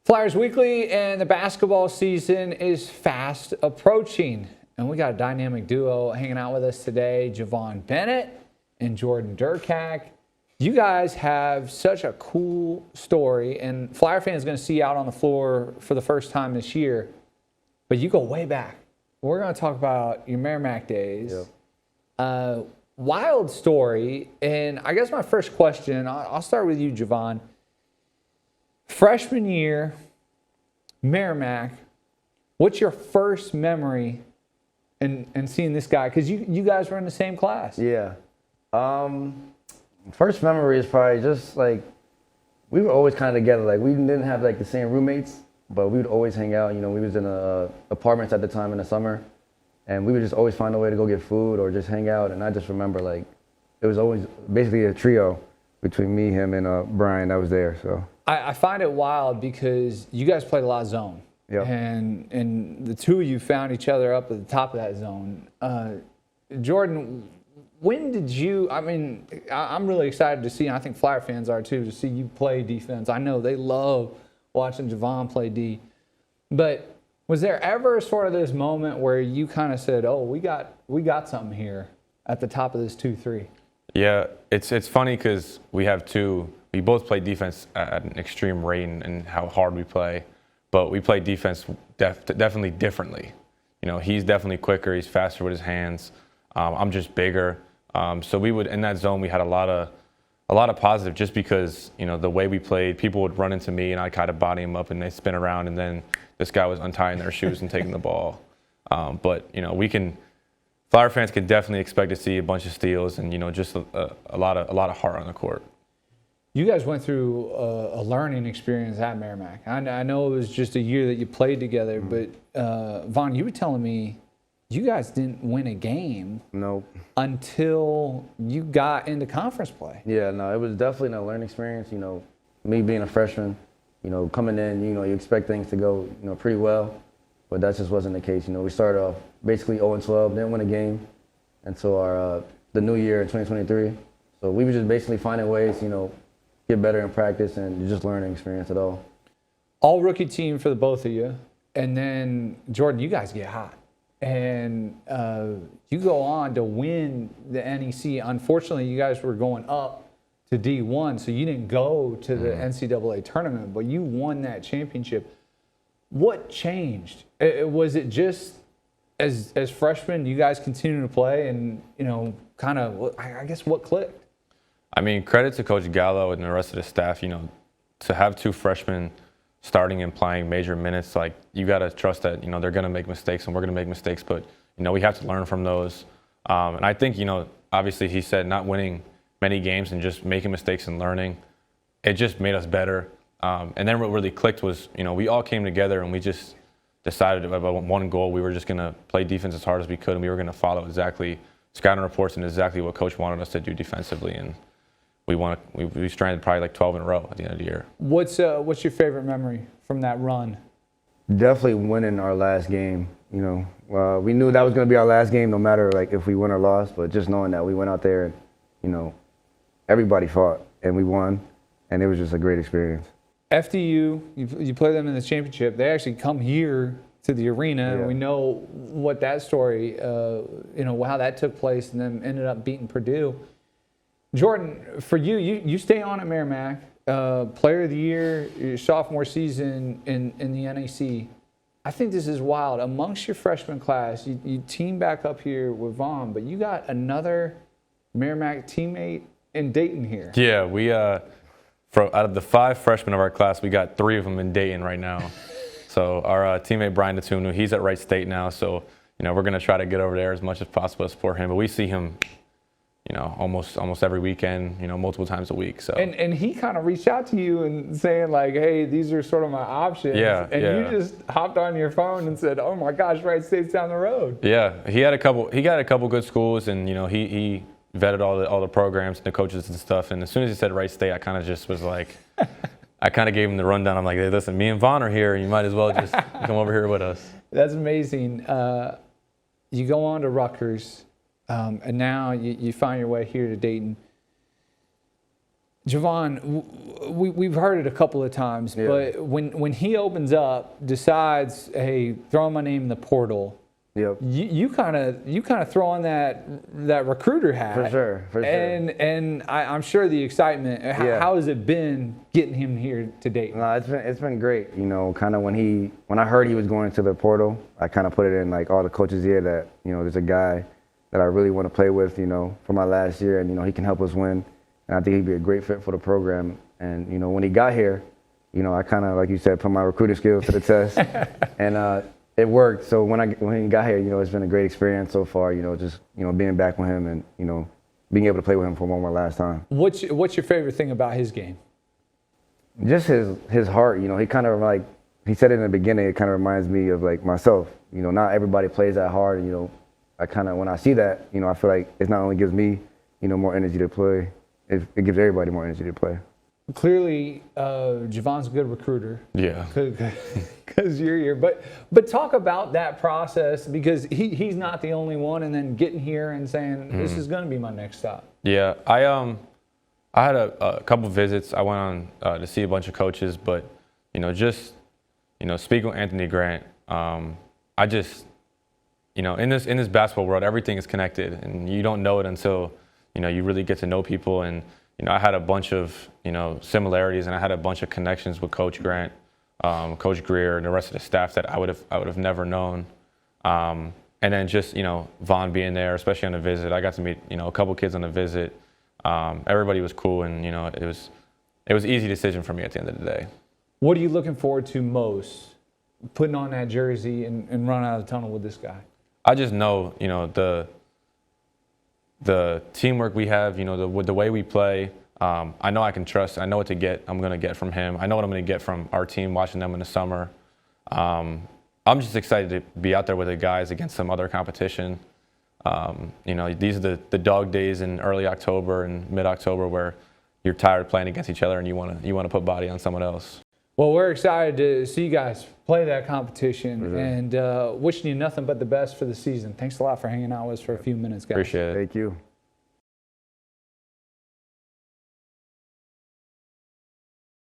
Flyers Weekly, and the basketball season is fast approaching. And we got a dynamic duo hanging out with us today, Javon Bennett and Jordan Derkack. You guys have such a cool story, and Flyer fans going to see you out on the floor for the first time this year. But you go way back. We're going to talk about your Merrimack days. Yep. Wild story. And I guess my first question, I'll start with you, Javon. Freshman year, Merrimack, what's your first memory in seeing this guy? Because you guys were in the same class. Yeah. First memory is probably just like we were always kind of together. Like we didn't have like the same roommates, but we would always hang out. You know, we was in apartments at the time in the summer, and we would just always find a way to go get food or just hang out. And I just remember like it was always basically a trio between me, him, and Brian that was there. So I find it wild because you guys played a lot of zone. Yep. And the two of you found each other up at the top of that zone. Jordan, when did you, I'm really excited to see, and I think Flyer fans are too, to see you play defense. I know they love watching Javon play D. But was there ever sort of this moment where you kind of said, oh, we got something here at the top of this 2-3? Yeah, it's funny because we both play defense at an extreme rate and how hard we play. But we play defense definitely differently. You know, he's definitely quicker. He's faster with his hands. I'm just bigger. So we would, in that zone, we had a lot of positive just because, you know, the way we played, people would run into me and I'd kind of body him up and they spin around and then this guy was untying their shoes and taking the ball. But, you know, Flyer fans could definitely expect to see a bunch of steals and, you know, just a lot of heart on the court. You guys went through a learning experience at Merrimack. I know it was just a year that you played together, but Vaughn, you were telling me you guys didn't win a game until you got into conference play. Yeah, no, it was definitely a learning experience. You know, me being a freshman, you know, coming in, you know, you expect things to go, you know, pretty well, but that just wasn't the case. You know, we started off basically 0-12, didn't win a game until the new year in 2023. So we were just basically finding ways, you know, get better in practice and just learning experience at all. All rookie team for the both of you. And then, Jordan, you guys get hot. And you go on to win the NEC. Unfortunately, you guys were going up to D1, so you didn't go to the NCAA tournament, but you won that championship. What changed? Was it just as freshmen, you guys continued to play and, you know, kind of, I guess, what clicked? I mean, credit to Coach Gallo and the rest of the staff, you know, to have two freshmen starting and playing major minutes, like you got to trust that, you know, they're going to make mistakes and we're going to make mistakes, but, you know, we have to learn from those. And I think, you know, obviously he said not winning many games and just making mistakes and learning, it just made us better. And then what really clicked was, you know, we all came together and we just decided about one goal. We were just going to play defense as hard as we could and we were going to follow exactly scouting reports and exactly what Coach wanted us to do defensively. And we stranded probably like 12 in a row at the end of the year. What's your favorite memory from that run? Definitely winning our last game. You know, we knew that was going to be our last game, no matter like if we win or lost. But just knowing that we went out there and, you know, everybody fought and we won, and it was just a great experience. FDU, you play them in the championship. They actually come here to the arena, and we know what that story, you know, how that took place, and then ended up beating Purdue. Jordan, for you stay on at Merrimack, player of the year, your sophomore season in the NAC. I think this is wild. Amongst your freshman class, you team back up here with Vaughn, but you got another Merrimack teammate in Dayton here. Yeah, we out of the 5 freshmen of our class, we got 3 of them in Dayton right now. So our teammate Brian Natunu, he's at Wright State now, so you know we're going to try to get over there as much as possible to support him. But we see him, you know, almost every weekend, you know, multiple times a week. So and he kind of reached out to you and saying like, hey, these are sort of my options. Yeah. And you just hopped on your phone and said, oh my gosh, Wright State's down the road. Yeah, he got a couple good schools, and you know he vetted all the programs and the coaches and stuff. And as soon as he said Wright State, I kind of just was like, I kind of gave him the rundown. I'm like, hey, listen, me and Vaughn are here. You might as well just come over here with us. That's amazing. You go on to Rutgers, and now you find your way here to Dayton. Javon, we've heard it a couple of times, Yeah. but when he opens up, decides, hey, throw my name in the portal, Yep. you kind of throw on that recruiter hat. For sure. And I'm sure the excitement. Yeah. How has it been getting him here to Dayton? No, it's been great. You know, kind of when I heard he was going to the portal, I kind of put it in like all the coaches' ear that, you know, there's a guy that I really want to play with, you know, for my last year, and, you know, he can help us win. And I think he'd be a great fit for the program. And, you know, when he got here, you know, I kind of, like you said, put my recruiting skills to the test. And it worked. So when he got here, you know, it's been a great experience so far, you know, just, you know, being back with him and, you know, being able to play with him for one more last time. What's your favorite thing about his game? Just his heart, you know, he kind of like, he said it in the beginning, it kind of reminds me of like myself. You know, not everybody plays that hard. And, you know, I kind of, when I see that, you know, I feel like it not only gives me, you know, more energy to play, it gives everybody more energy to play. Clearly, Javon's a good recruiter. Yeah. Because you're here. But talk about that process, because he's not the only one, and then getting here and saying, this is going to be my next stop. Yeah, I had a couple visits. I went on to see a bunch of coaches, but, you know, just, you know, speaking with Anthony Grant, I just, you know, in this basketball world, everything is connected, and you don't know it until, you know, you really get to know people. And, you know, I had a bunch of, you know, similarities, and I had a bunch of connections with Coach Grant, Coach Greer, and the rest of the staff that I would have never known. And then just, you know, Vaughn being there, especially on the visit, I got to meet, you know, a couple kids on the visit. Everybody was cool, and, you know, it was an easy decision for me at the end of the day. What are you looking forward to most, putting on that jersey and running out of the tunnel with this guy? I just know, you know, the teamwork we have, you know, the way we play. I know I can trust. I know what I'm going to get from him. I know what I'm going to get from our team watching them in the summer. I'm just excited to be out there with the guys against some other competition. You know, these are the dog days in early October and mid-October where you're tired of playing against each other and you want to put body on someone else. Well, we're excited to see you guys play that competition, and wishing you nothing but the best for the season. Thanks a lot for hanging out with us for a few minutes, guys. Appreciate it. Thank you.